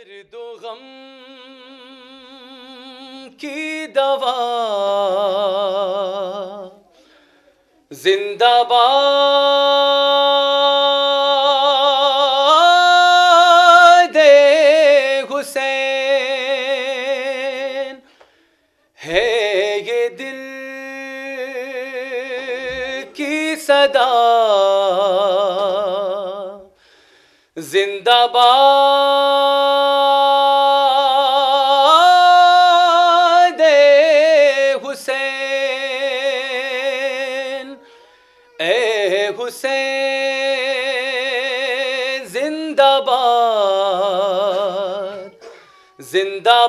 दर्द गम की दवा जिंदाबाद हुसैन है ये दिल की सदा जिंदाबाद हुसैन ए हुसैन जिंदाबाद जिंदाबाद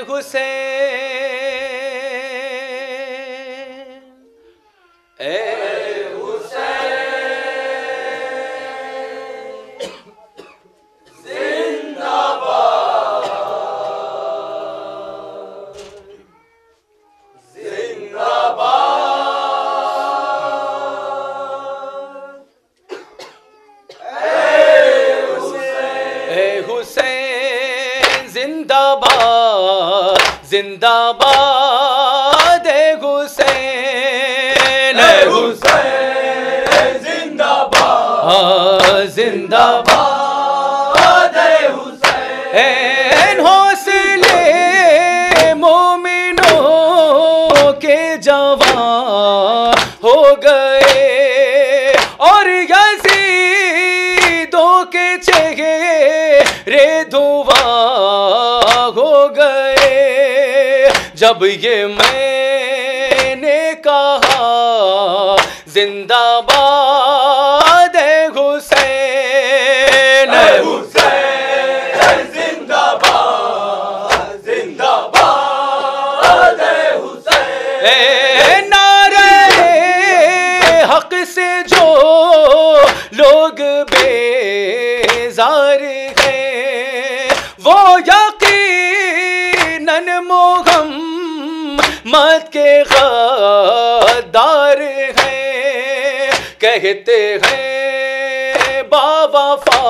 हुसैन ए जिंदाबाद हुसैन हुसैन जिंदाबाद जिंदाबाद हुसैन हौसले मोमिनों के जवान हो गए और यज़ीदों के चेहरे धुआं हो गए जब ये मैंने कहा जिंदाबाद हुसैन हुसैन जिंदाबाद जिंदाबाद हुसैन नारे हक से जो लोग बेजार हैं वो यकीनन मोहम्मद के गद्दार हैं कहते हैं बावफा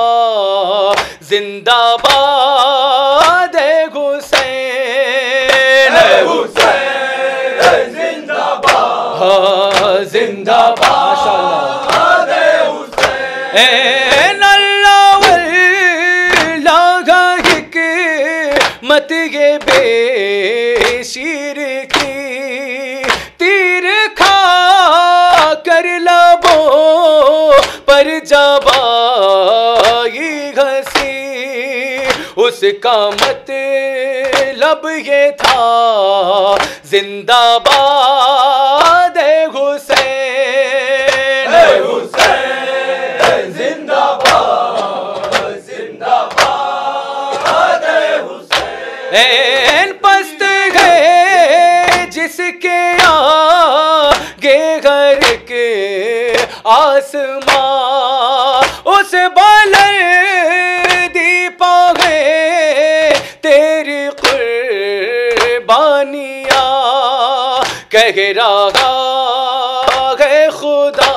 जिंदाबाद हुसैन हुसैन जिंदाबाद जिंदाबाद हुसैन मत ये बेशीर की तीर खा कर लबों पर जबाई घसी उसका मतलब ये था जिंदाबाद हुसैन हुसैन जिंदाबाद जिंदाबाद हुसैन पस्त गए जिसके आगे घर के आसमां उस बुलंदी पाए तेरी कुर्बानियां कह रहा है खुदा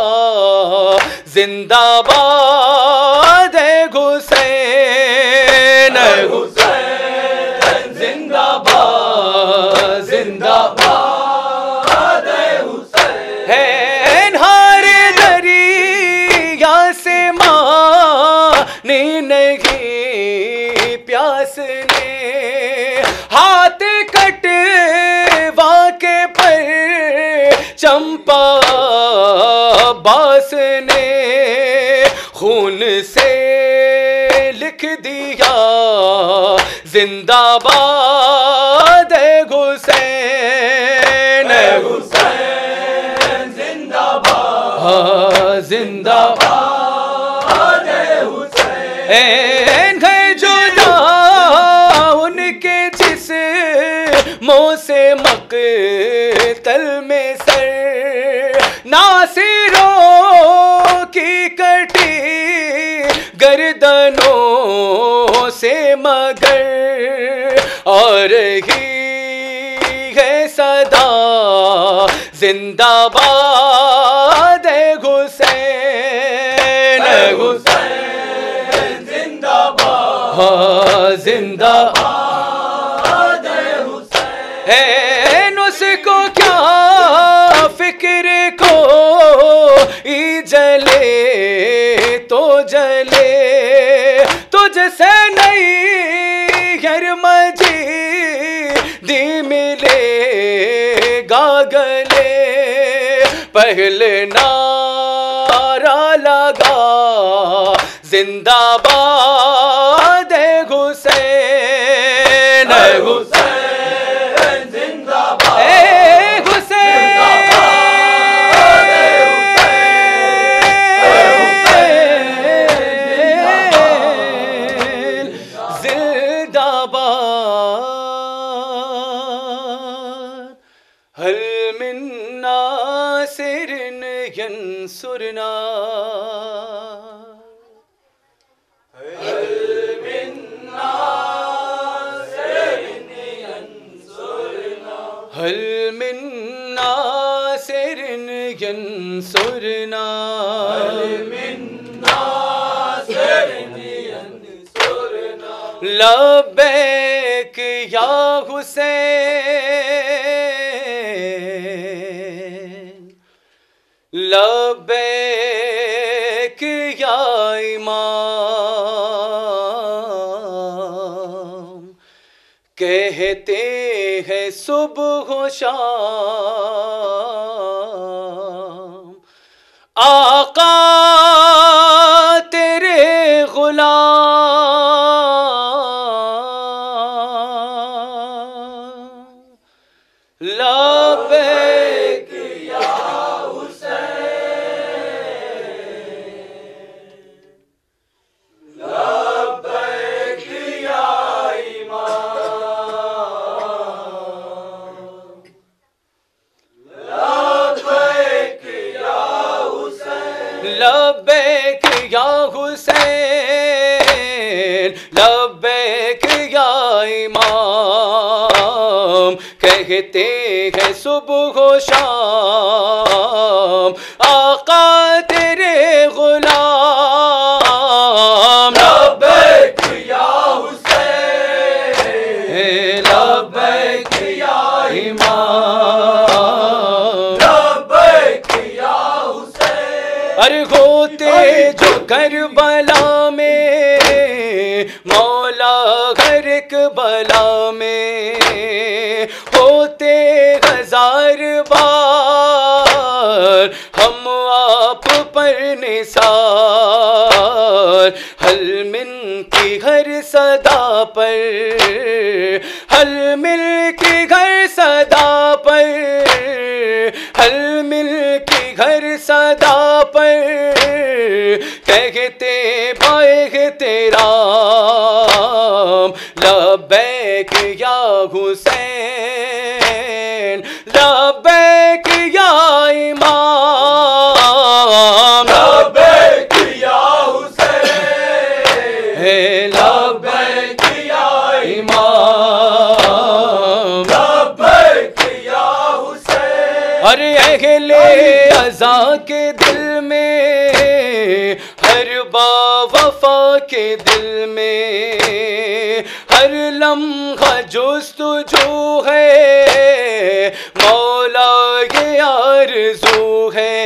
जिंदाबाद हुसैन हुसैन जिंदाबाद जिंदाबाद हुसैन हर दरिया से माने नहीं प्यास ने हाथ कटवा के पर चंपा बास ने खून से लिख दिया जिंदाबाद हुसैन हुसैन जिंदाबाद जिंदाबाद हुसैन है जुदा उनके जिस्मों से मक़तल में सर नासिरों की कटी गर्दनों से मगर आ रही है सदा जिंदाबाद हुसैन हुसैन हाँ जिंदाबाद हुसैन, उसको क्या फिक्र को ई जले तो जले, तुझसे नहीं घर मजी दी मिले गागले, पहले नारा लगा जिंदाबाद हुसैन, हुसैन जिंदाबाद, हल मिन नासिरिन यंसुरना, हल मिन नासिरिन यंसुरना, हल मिन नासिरिन यंसुरना, हल मिन नासिरिन यंसुरना, लब्बैक या हुसैन, लब्बैक या इमाम, कहते हैं सुबह शाम, आका तेरे गुलाम, लब्बैक या हुसैन, लब्बैक या इमाम, लब्बैक या हुसैन, लब्बैक या हुसैन, लब्बैक या इमाम, कहते हैं सुबह शाम, आका तेरे गुलाम, लब्बैक या हुसैन, लब्बैक या इमाम, लब्बैक या हुसैन, अरे होते जो करबला में मौला हर एक बला में, होते हजार बार हम आप पर निसार, हल मिन की हर सदा पर, हल मिल की हर सदा पर, हल मिल की हर सदा पर, कहते बाए तेरा लब्बैक या हुसैन, लब्बैक या इमाम, लब्बैक या हुसैन, लब्बैक या इमाम, लब्बैक या हुसैन, अरे अहले अज़ा के दिल में, हर बावफा के दिल में, हर लम्हा जुस्तजू है, मौला ये आरज़ू है,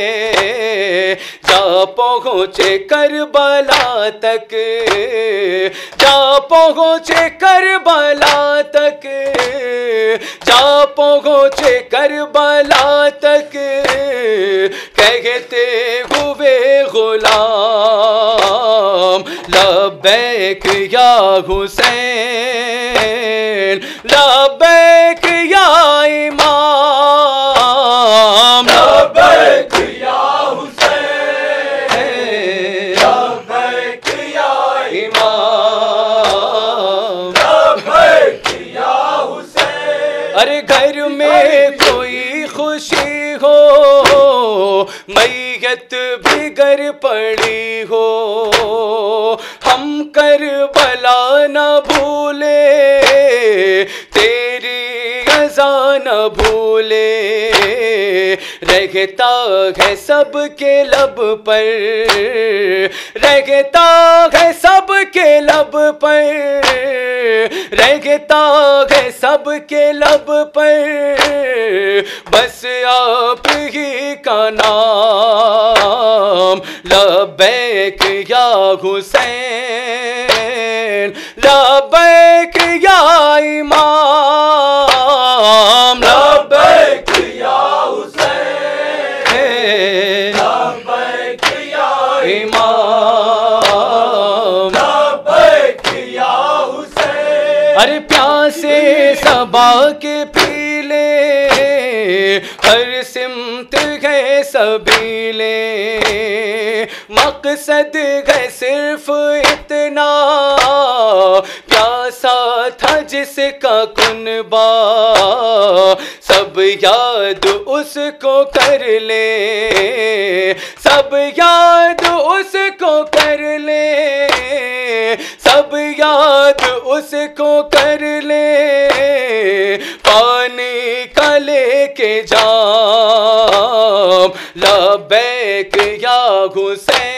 जा पहुँचे करबला तक, जा पहुँचे करबला तक, जा पहुँचे करबला तक, कहते हुए गुलाम, लब्बैक या हुसैन, लब्बैक या इमाम, लब्बैक या हुसैन, लब्बैक या इमाम, लब्बैक या हुसैन, अरे घर में कोई खुशी हो, मैयत भी घर पड़ी हो, हम करबला न भूले, तेरी अज़ा न भूले, रहता है सबके लब पर, रहता है सबके लब पर, रहता है सबके लब पर, बस आप ही का नाम। लब्बैक या हुसैन, लब्बैक या इमाम, लब्बैक या हुसैन, लब्बैक या इमाम, लब्बैक या हुसैन। अरे प्यासे सबा के पीले, हर सिमत है सबीले, मकसद है सिर्फ इतना, प्यासा था जिसका कुनबा, सब याद उसको कर ले, सब याद उसको कर ले, सब याद उसको कर ले, पानी का लेके जाम। लब्बैक या हुसैन,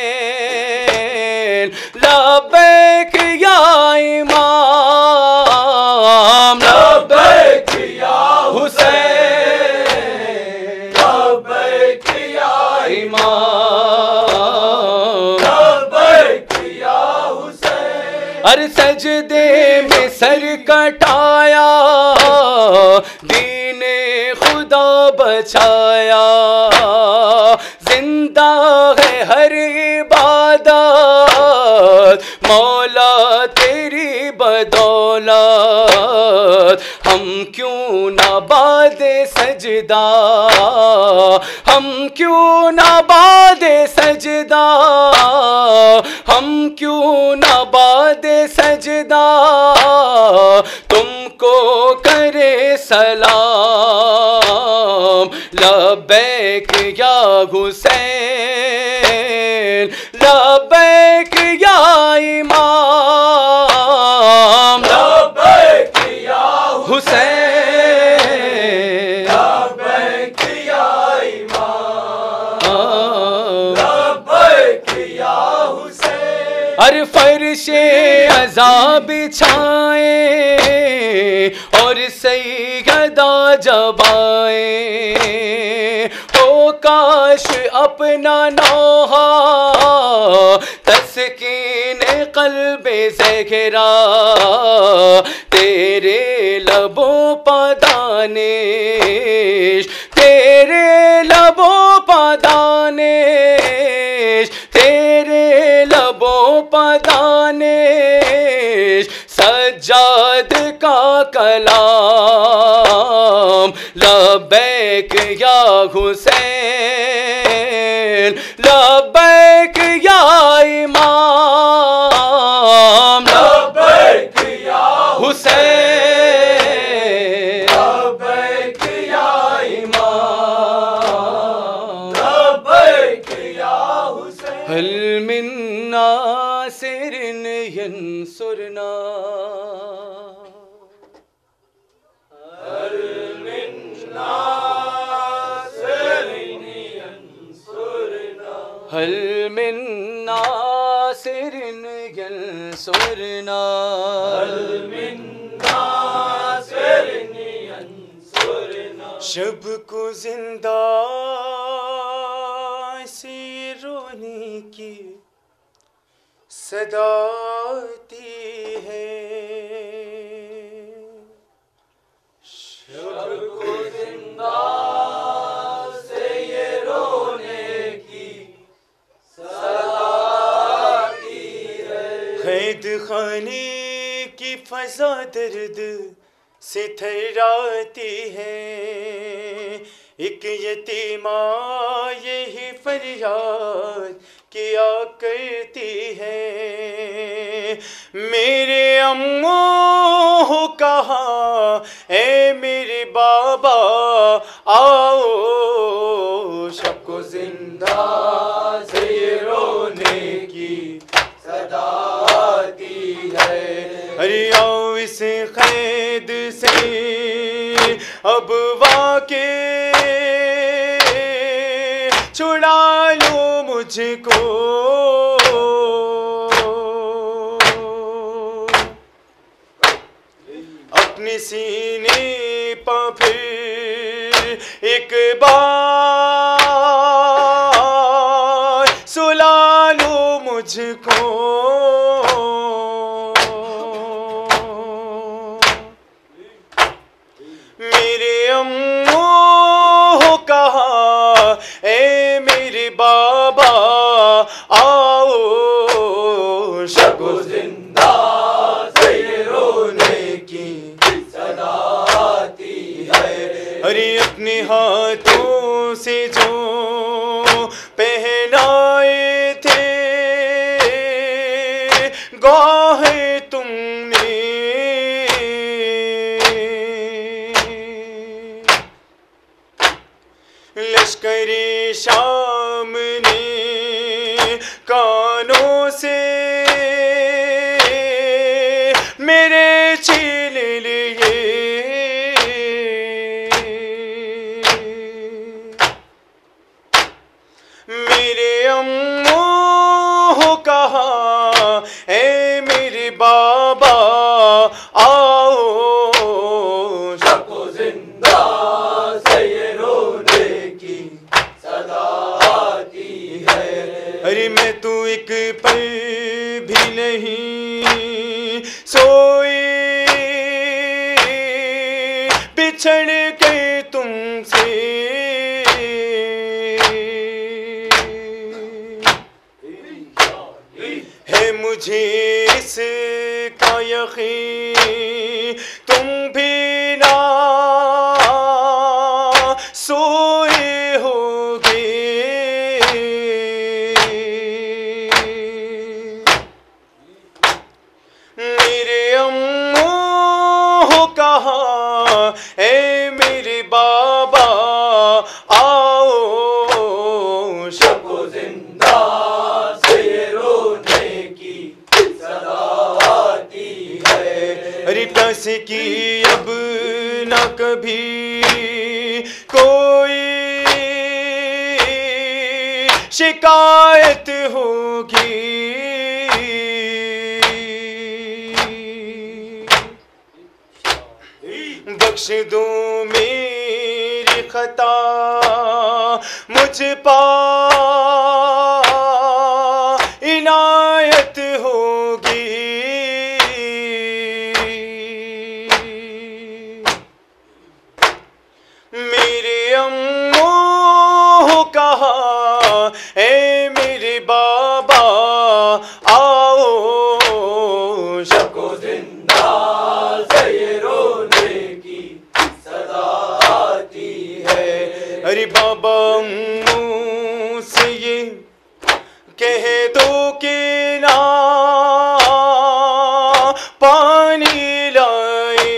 लब्बैक या इमाम, लब्बैक या हुसैन, लब्बैक या इमाम, लब्बैक या हुसैन। अरे सजदे में सर कटाया, दीने खुदा बचाया, जिंदा है हर इबादत, मौला तेरी बदौलत। हम क्यों ना बादे सजदा, हम क्यों ना बादे सजदा, हम क्यों ना बादे सजदा, तुमको करे सलाम। लब्बैक या हुसैन, लब्बैक या इमाम, लब्बैक या हुसैन, लब्बैक या इमाम, लब्बैक या हुसैन। हर फर्शे अज़ा बिछाए और सैयदा जबाए, हो काश अपना नौहा तस्कीने क़ल्बे ज़हरा, तेरे लबों पदानिश, तेरे लबों पदानिश, तेरे लबों पदानिश, सज्जाद का कलाम। लब्बैक या हुसैन, लब्बैक या इमाम, लब्बैक या हुसैन, लब्बैक या इमाम, लब्बैक या हुसैन। हल मिन नासिरिन यंसुरना, हल मिन नासिरिन यंसुरना, हल मिन नासिरिन यंसुरना, हल मिन नासिरिन यंसुरना। शब को जिंदा सी रोने की सदा आती है, शब को जिंदा से ये रोने की सदा आती है। कैद खाने की फजा दर्द से थर्राती है, एक यतीमा यही फरियाद किया करती है, मेरे अम्मो हो कहाँ ऐ मेरे बाबा आओ, सबको जिंदा से ये रोने की सदा आती है। अरे आओ इस कैद से अब वाके मुझको अपने सीने पर फिर एक बार सुला लो मुझको। मेरे अम्मू कहा ए मेरे बाबा आओ शको जिंदा से ये रोने की सदा आती है। अरे अपने हाथों से जो पहनाए थे गाहे तुमने लश्करे शाम ने कानों से मेरे छीन लिए। मेरे अम्मू कहा ए मेरे बाबा आओ शको जिंदा से ये रोने की सदा आती है। अरे मैं तो एक पल भी नहीं सोई बिछड़ के तुमसे। है मुझे इसका यकीन तुम भी ना सोए होगे। मेरे अम्मू कहा ए मेरे बाबा आओ शको जिंदा से ये रोने की सदा आती है। अरे प्यास की अब न कभी कोई शिकायत होगी। बख्श दो मेरी खता मुझ पर इनायत होगी। मेरे अम्मू कहा ए मेरे बाबा आओ शको जिंदा से ये रोने की सदा आती है। अरे बाबा अम्मू से ये कह दो कि ना पानी लाए।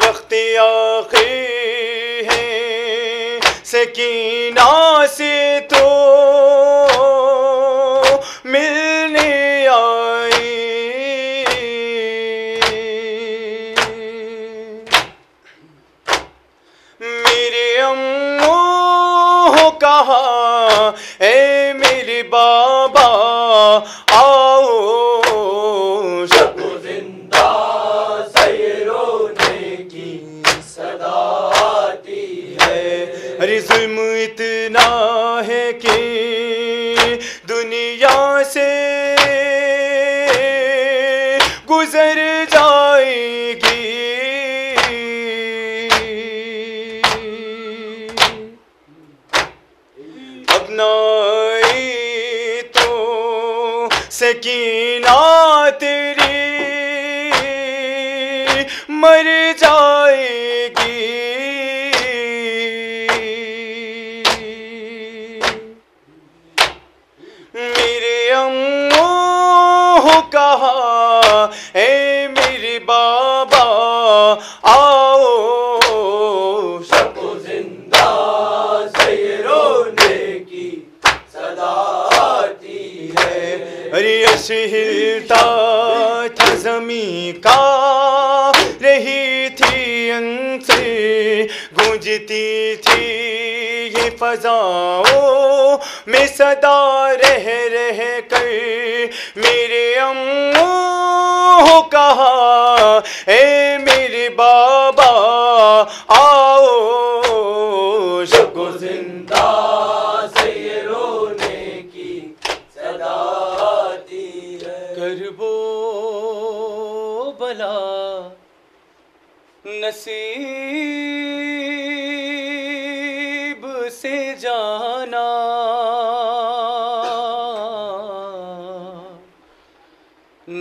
वक्त आखिर है सकीना से तो मिलने आए। मेरे अम्मू कहा ए मेरे बाबा आओ शको जिंदा से ये रोने की सदा आती है। अरे जुल्म इतना है कि दुनिया से गुजर जाएगी। अपना तो सकीना तेरी मर जाएगी। मेरे अम्मू कहा ए मेरे बाबा आओ शको जिंदा से ये रोने की सदा आती है। अरे अर्श हिलता था ज़मीं का रही थी अंसे गूंजती थी ये फजाओं में सदा रह रह कर मेरे अम्मू कहा ए मेरे बाबा आओ, शको जिंदा से ये रोने की सदा आती है। करबो बला नसीब से जाना,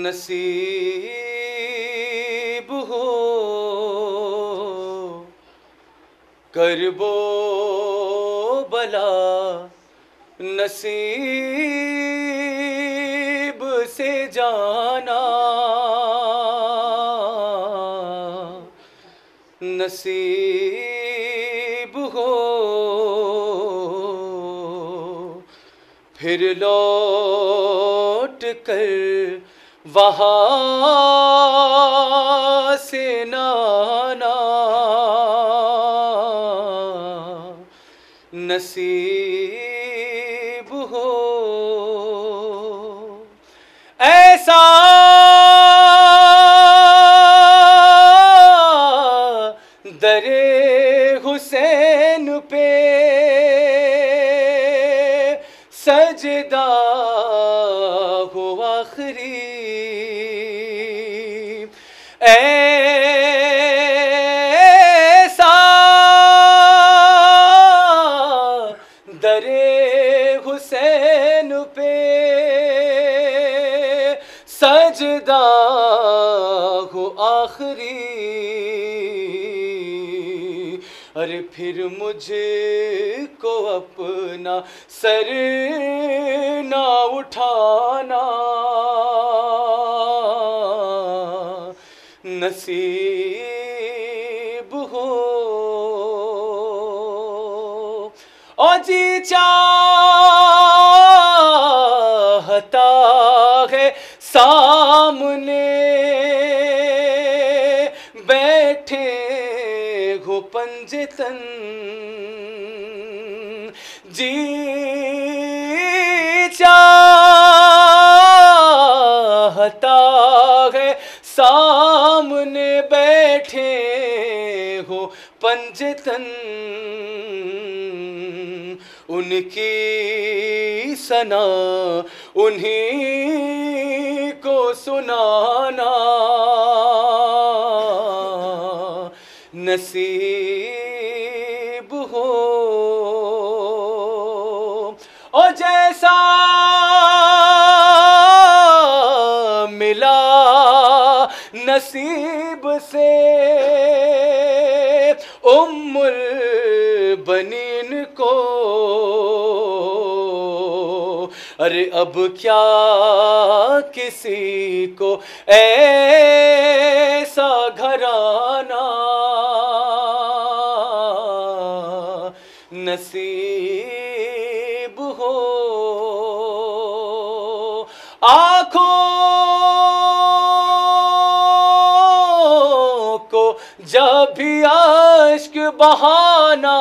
नसीब हो करबो बला नसीब से जाना, नसीब हो फिर लौट कर वहाँ से नाना, नसीब हो ऐसा दरे हुसैन पे सजदा हो आखिरी, ऐसा दरे हुसैन पे सजदा हो आखिरी। अरे फिर मुझको अपना सर ना उठाना, नसीब हो और जी चाहता है सामने बैठे हो पंजतन, जी चाहता है सामने बैठे हो पंजतन, उनकी सना उन्हीं को सुनाना, नसीब हो और जैसा मिला नसीब से उम्मुल बनीन को, अरे अब क्या किसी को ऐसा घराना, नसीब हो आँखों को जब भी आश्क बहाना,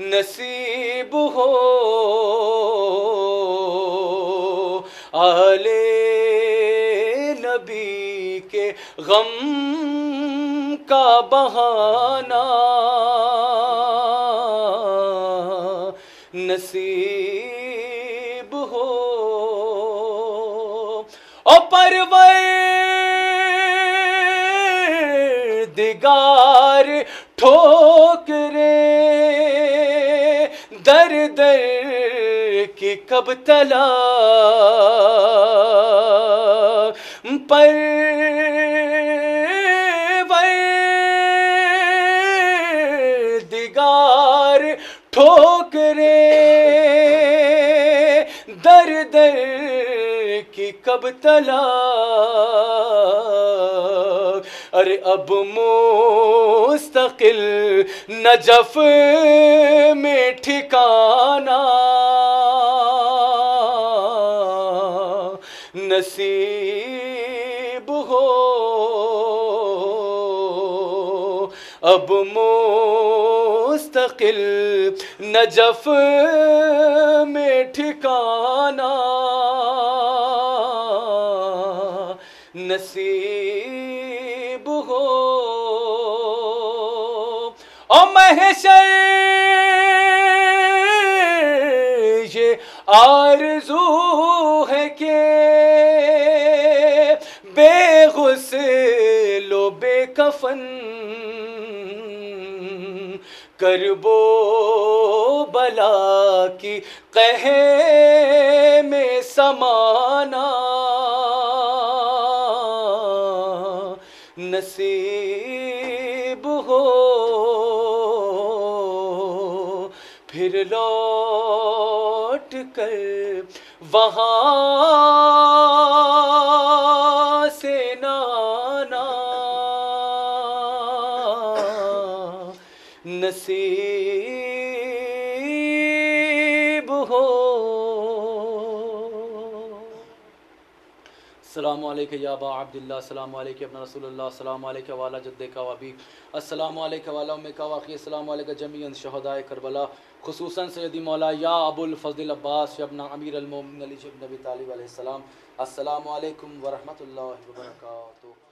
नसीब हो आले नबी के गम का बहाना, नसीब हो और परवरदिगार ठोकरे दर दर की कब तला, परवरदिगार ठोकरे दर दर की कब तला, अरे अब मुस्तकिल नजफ में ठिकाना, नसीब हो अब मुस्तकिल नजफ में ठिकाना नसीब हो। ओ महशर ये आरज़ू है कि बेगुस्लो बेकफन करबो बला की कह में समाना नसीब हो। फिर लौट कर वहाँ से नाना नसीब हो। अस्सलामु अलैका या अबा अब्दुल्लाह, अस्सलामु अलैका इब्न रसूलुल्लाह, अस्सलामु अलैका वाला जद्दिका व अबीक, अस्सलामु अलैका वाला उम्मिका व अखी, अस्सलामु अलैका जमीअन शुहदाए करबला, खुसूसन सय्यदी मौला या अबुल फज़ल अब्बास इब्न अमीर अल मोमिनीन अली इब्न अबी तालिब अलैहिस्सलाम। अस्सलामु अलैकुम व रहमतुल्लाहि व बरकातुहू।